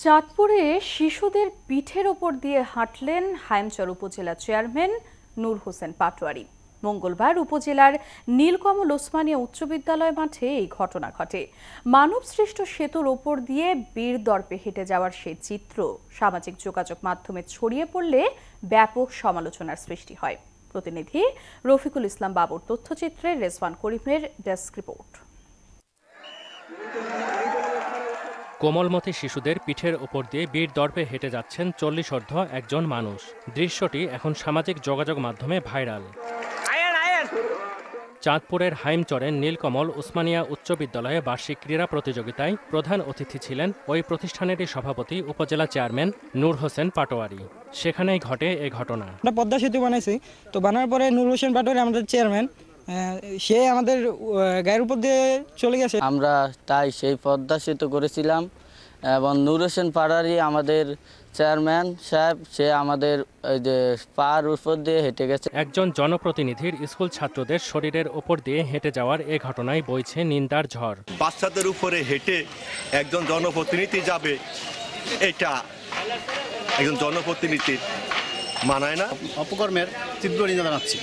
চাঁদপুরে শিশুদের পিঠের ওপর দিয়ে হাঁটলেন হাইমচর উপজেলা চেয়ারম্যান নূর হোসেন পাটোয়ারি। মঙ্গলবার উপজেলার নীলকমল ওসমানিয়া উচ্চ বিদ্যালয় মাঠে এই ঘটনা ঘটে। মানব সৃষ্ট সেতুর ওপর দিয়ে বীর দর্পে হেঁটে যাওয়ার সেই চিত্র সামাজিক যোগাযোগ মাধ্যমে ছড়িয়ে পড়লে ব্যাপক সমালোচনার সৃষ্টি হয়। প্রতিনিধি রফিকুল ইসলাম বাবুর তথ্যচিত্রে রেজওয়ান করিমের ডেস্ক রিপোর্ট। কোমলমতি শিশুদের পিঠের ওপর দিয়ে বীর দর্পে হেঁটে যাচ্ছেন 40 একজন মানুষ। দৃশ্যটি এখন সামাজিক যোগাযোগ মাধ্যমে ভাইরাল। চাঁদপুরের হাইমচরের নীলকমল ওসমানিয়া উচ্চ বিদ্যালয়ে বার্ষিক ক্রীড়া প্রতিযোগিতায় প্রধান অতিথি ছিলেন ওই প্রতিষ্ঠানেরই সভাপতি উপজেলা চেয়ারম্যান নূর হোসেন পাটোয়ারি। সেখানেই ঘটে এ ঘটনা। আমরা পদ্মা সেতু বানাইছি, তো বানার পরে নূর হোসেন পাটোয়ারি আমাদের চেয়ারম্যান, সে আমাদের গায়ের উপর দিয়ে চলে গেছে। আমরা তাই সেই পদ্মা সেতু করেছিলাম এবং নূর হোসেন পাটোয়ারি আমাদের চেয়ারম্যান সাহেব, সে আমাদের ওই যে পার উপর দিয়ে হেঁটে গেছে। একজন জনপ্রতিনিধির স্কুল ছাত্রদের শরীরের ওপর দিয়ে হেঁটে যাওয়ার এ ঘটনায় বইছে নিন্দার ঝড়। বাচ্চাদের উপরে হেঁটে একজন জনপ্রতিনিধি যাবে, এটা একজন জনপ্রতিনিধির মানায় না। অপকর্মের তীব্র নিন্দা জানাচ্ছি।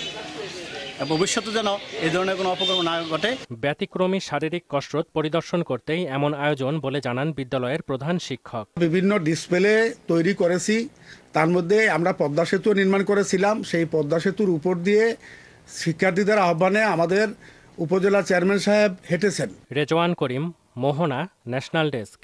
ভবিষ্যতে যেন এই ধরনের কোনো অপকর্ম না ঘটে। ব্যতিক্রমী শারীরিক কসরত পরিদর্শন করতেই এমন আয়োজন বলে জানান বিদ্যালয়ের প্রধান শিক্ষক। বিভিন্ন ডিসপ্লে তৈরি করেছি, তার মধ্যে আমরা পদ্মা সেতু নির্মাণ করেছিলাম। সেই পদ্মা সেতুর উপর দিয়ে শিক্ষার্থীদের আহ্বানে আমাদের উপজেলা চেয়ারম্যান সাহেব হেঁটেছেন। রেজওয়ান করিম, মোহনা, ন্যাশনাল ডেস্ক।